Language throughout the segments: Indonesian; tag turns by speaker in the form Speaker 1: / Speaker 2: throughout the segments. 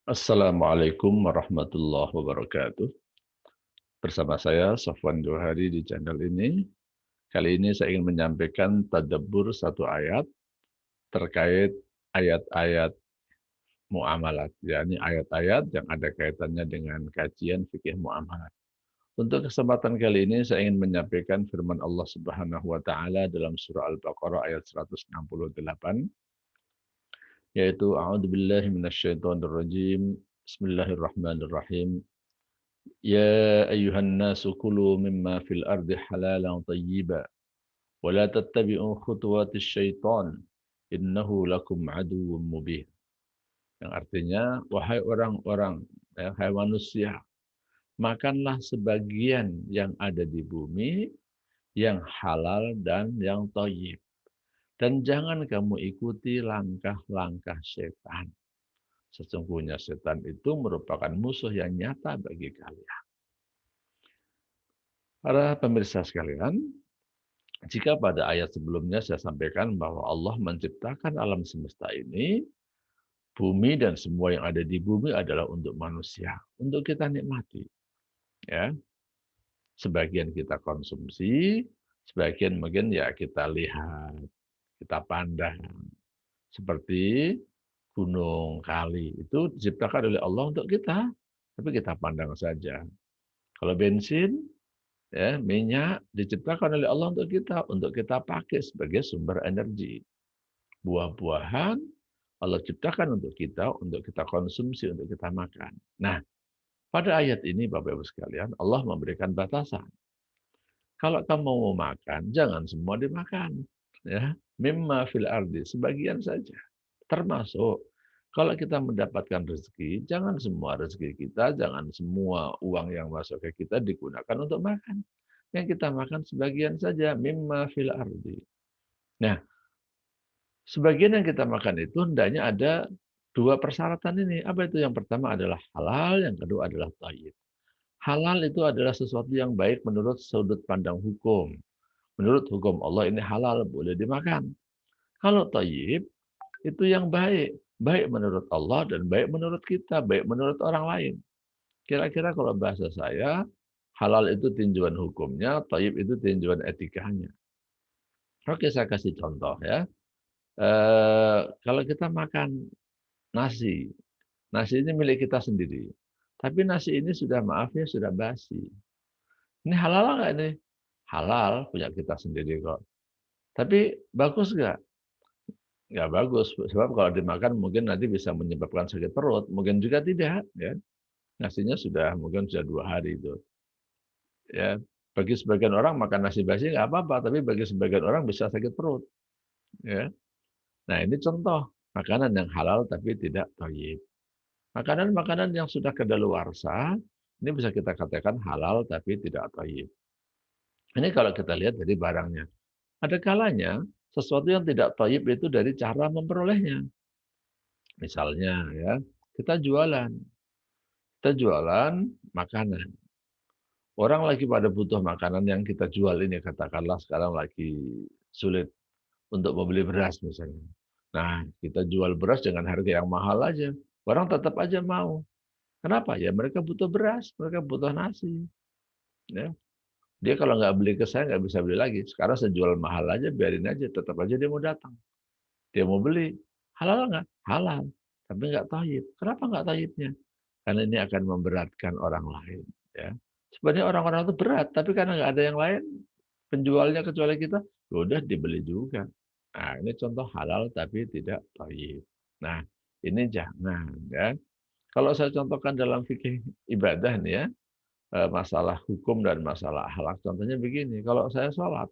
Speaker 1: Assalamualaikum warahmatullahi wabarakatuh. Bersama saya Safwan Johari di channel ini. Kali ini saya ingin menyampaikan tadabbur satu ayat terkait ayat-ayat muamalat, yakni ayat-ayat yang ada kaitannya dengan kajian fikih muamalat. Untuk kesempatan kali ini saya ingin menyampaikan firman Allah Subhanahu wa taala dalam surah Al-Baqarah ayat 168, yaitu a'udzubillahi minasyaitonirrajim. Bismillahirrahmanirrahim. يا أيها الناس كلوا مما في الأرض حلالا طيبا ولا تتبعوا خطوات الشيطان إنه لكم عدو مبين. Yang artinya, wahai orang-orang, wahai manusia, makanlah sebagian yang ada di bumi, yang halal dan yang thayyib. Dan jangan kamu ikuti langkah-langkah setan. Sesungguhnya setan itu merupakan musuh yang nyata bagi kalian. Para pemirsa sekalian, jika pada ayat sebelumnya saya sampaikan bahwa Allah menciptakan alam semesta ini, bumi dan semua yang ada di bumi adalah untuk manusia, untuk kita nikmati. Ya, sebagian kita konsumsi, sebagian mungkin ya kita lihat, kita pandang. Seperti gunung, kali, itu diciptakan oleh Allah untuk kita, tapi kita pandang saja. Kalau bensin, ya, minyak diciptakan oleh Allah untuk kita pakai sebagai sumber energi. Buah-buahan Allah ciptakan untuk kita konsumsi, untuk kita makan. Nah, pada ayat ini Bapak Ibu sekalian, Allah memberikan batasan. Kalau kamu mau makan, jangan semua dimakan. Ya, mimma fil ardi, sebagian saja. Termasuk kalau kita mendapatkan rezeki, jangan semua rezeki kita, jangan semua uang yang masuk ke kita digunakan untuk makan. Yang kita makan sebagian saja, mimma fil ardi. Nah, sebagian yang kita makan itu hendaknya ada dua persyaratan ini. Apa itu? Yang pertama adalah halal, yang kedua adalah thayyib. Halal itu adalah sesuatu yang baik menurut sudut pandang hukum. Menurut hukum Allah ini halal, boleh dimakan. Kalau thayyib, itu yang baik. Baik menurut Allah dan baik menurut kita, baik menurut orang lain. Kira-kira kalau bahasa saya, halal itu tinjauan hukumnya, thayyib itu tinjauan etikanya. Oke, saya kasih contoh ya. Kalau kita makan nasi, nasi ini milik kita sendiri. Tapi nasi ini sudah, maaf ya, sudah basi. Ini halal nggak ini? Halal, punya kita sendiri kok. Tapi bagus nggak? Nggak bagus. Sebab kalau dimakan mungkin nanti bisa menyebabkan sakit perut. Mungkin juga tidak. Ya. Nasinya sudah mungkin sudah 2 hari itu. Ya. Bagi sebagian orang makan nasi basi nggak apa-apa. Tapi bagi sebagian orang bisa sakit perut. Ya. Nah ini contoh makanan yang halal tapi tidak thayyib. Makanan-makanan yang sudah kadaluarsa, ini bisa kita katakan halal tapi tidak thayyib. Ini kalau kita lihat dari barangnya. Ada kalanya sesuatu yang tidak thayyib itu dari cara memperolehnya. Misalnya ya, kita jualan. Kita jualan makanan. Orang lagi pada butuh makanan yang kita jual ini, katakanlah sekarang lagi sulit untuk membeli beras misalnya. Nah, kita jual beras dengan harga yang mahal aja. Orang tetap aja mau. Kenapa? Ya mereka butuh beras, mereka butuh nasi. Ya. Dia kalau nggak beli ke saya nggak bisa beli lagi. Sekarang saya jual mahal aja, biarin aja, tetap aja dia mau datang. Dia mau beli. Halal nggak? Halal. Tapi nggak thayyib. Kenapa nggak thayyibnya? Karena ini akan memberatkan orang lain. Ya. Sebenarnya orang-orang itu berat, tapi karena nggak ada yang lain, penjualnya kecuali kita, ya udah dibeli juga. Nah, ini contoh halal tapi tidak thayyib. Nah, ini jangan ya. Kalau saya contohkan dalam fikih ibadah nih ya, masalah hukum dan masalah akhlak. Contohnya begini, kalau saya sholat,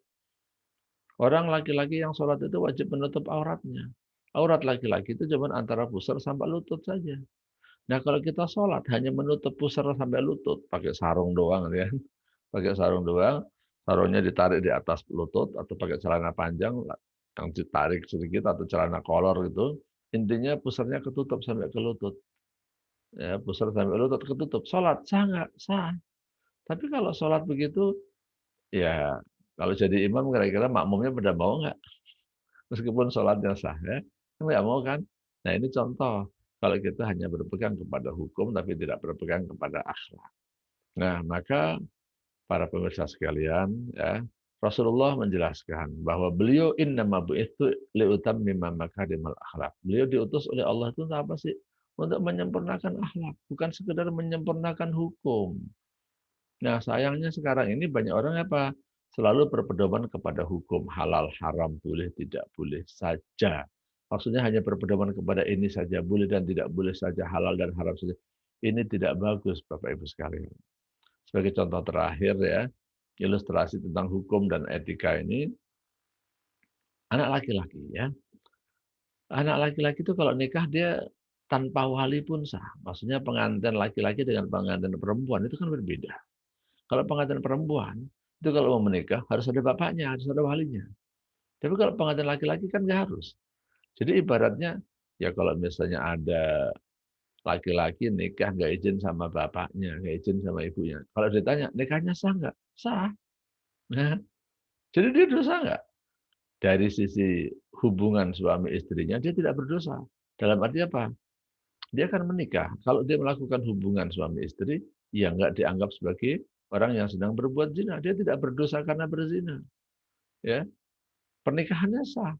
Speaker 1: orang laki-laki yang sholat itu wajib menutup auratnya. Aurat laki-laki itu cuma antara pusar sampai lutut saja. Nah kalau kita sholat hanya menutup pusar sampai lutut, pakai sarung doang ya, pakai sarung doang, sarungnya ditarik di atas lutut atau pakai celana panjang yang ditarik sedikit atau celana kolor gitu, intinya pusarnya ketutup sampai ke lutut. Ya, pusar sampai lutut ketutup. Sholat sah nggak? Sah. Tapi kalau sholat begitu, ya kalau jadi imam kira-kira makmumnya pada mau nggak? Meskipun sholatnya sah ya, kan nggak mau kan? Nah ini contoh. kalau kita hanya berpegang kepada hukum tapi tidak berpegang kepada akhlak. Nah, maka para pemirsa sekalian, ya, Rasulullah menjelaskan bahwa beliau innama bu'itsu liutammima makarimal akhlak. Beliau diutus oleh Allah itu untuk apa sih? Untuk menyempurnakan akhlak, bukan sekedar menyempurnakan hukum. Nah, sayangnya sekarang ini banyak orang apa? Selalu berpedoman kepada hukum halal, haram, boleh, tidak boleh saja. Maksudnya hanya berpedoman kepada ini saja, boleh dan tidak boleh saja, halal dan haram saja. Ini tidak bagus, Bapak Ibu sekalian. Sebagai contoh terakhir ya, ilustrasi tentang hukum dan etika ini, anak laki-laki ya. Anak laki-laki itu kalau nikah dia tanpa wali pun sah. Maksudnya pengantin laki-laki dengan pengantin perempuan itu kan berbeda. Kalau pengantin perempuan, itu kalau mau menikah harus ada bapaknya, harus ada walinya. Tapi kalau pengantin laki-laki kan nggak harus. Jadi ibaratnya, ya kalau misalnya ada laki-laki nikah nggak izin sama bapaknya, nggak izin sama ibunya. Kalau ditanya, nikahnya sah nggak? Sah. Nah, jadi dia dosa nggak? Dari sisi hubungan suami istrinya, dia tidak berdosa. Dalam arti apa? Dia akan menikah. Kalau dia melakukan hubungan suami istri, ya nggak dianggap sebagai orang yang sedang berbuat zina. Dia tidak berdosa karena berzina. Ya, pernikahannya sah.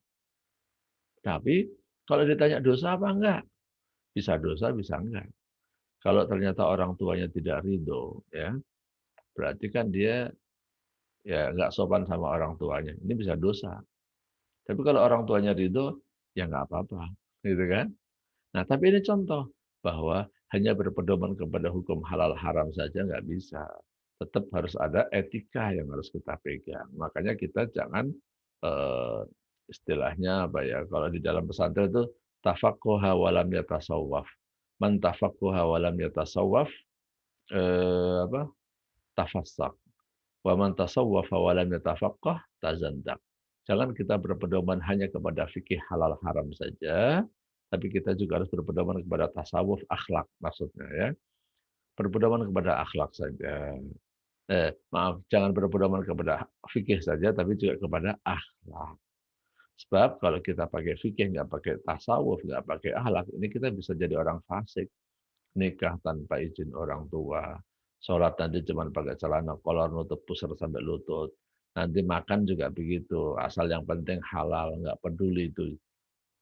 Speaker 1: Tapi kalau ditanya dosa apa enggak? Bisa dosa, bisa enggak. Kalau ternyata orang tuanya tidak ridho, ya berarti kan dia ya nggak sopan sama orang tuanya. Ini bisa dosa. Tapi kalau orang tuanya ridho, ya nggak apa-apa, gitu kan? Nah, tapi ini contoh bahwa hanya berpedoman kepada hukum halal haram saja nggak bisa. Tetap harus ada etika yang harus kita pegang. Makanya kita jangan eh, istilahnya apa ya? Kalau di dalam pesantren itu tafaqquha walam yatasawwaf. Man tafaqquha walam yatasawwaf apa? Tafassak. Wa man tasawwafa wa lam yatafaqqah tazandak. Jangan kita berpedoman hanya kepada fikih halal haram saja, tapi kita juga harus berpedoman kepada tasawuf akhlak maksudnya ya. Berpedoman kepada akhlak saja. Maaf, jangan berpedoman kepada fikih saja, tapi juga kepada akhlak. Sebab kalau kita pakai fikih, nggak pakai tasawuf, nggak pakai akhlak, ini kita bisa jadi orang fasik. Nikah tanpa izin orang tua, sholat nanti cuma pakai celana kolor nutup pusar sampai lutut. Nanti makan juga begitu, asal yang penting halal, nggak peduli itu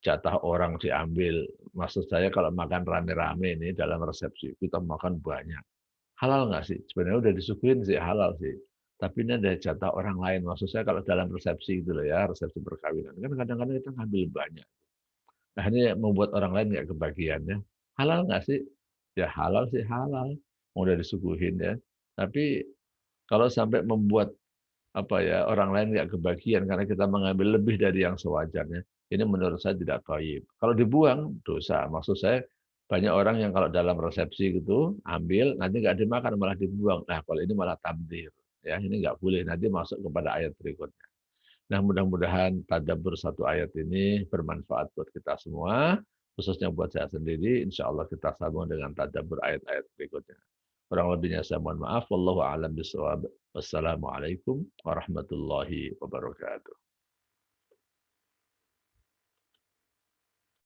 Speaker 1: jatah orang diambil. Maksud saya kalau makan rame-rame ini dalam resepsi, kita makan banyak. Halal nggak sih? Sebenarnya udah disuguhin sih halal sih. Tapi ini ada jatah orang lain. Maksud saya kalau dalam resepsi gitu loh ya, resepsi perkawinan. Kan kadang-kadang kita ngambil banyak. Nah ini membuat orang lain nggak kebagian ya. Halal nggak sih? Ya halal sih halal. Udah disuguhin ya. Tapi kalau sampai membuat apa ya orang lain nggak kebagian karena kita mengambil lebih dari yang sewajarnya, ini menurut saya tidak thayyib. Kalau dibuang dosa. Maksud saya banyak orang yang kalau dalam resepsi gitu ambil nanti nggak dimakan malah dibuang. Nah kalau ini malah tabdir. Ya ini nggak boleh. Nanti masuk kepada ayat berikutnya. Nah, mudah-mudahan tadabbur satu ayat ini bermanfaat buat kita semua, khususnya buat saya sendiri. Insya Allah kita sambung dengan tadabbur ayat-ayat berikutnya. Kurang lebihnya saya mohon maaf. Wallahu a'lam bishawab. Wassalamualaikum warahmatullahi wabarakatuh.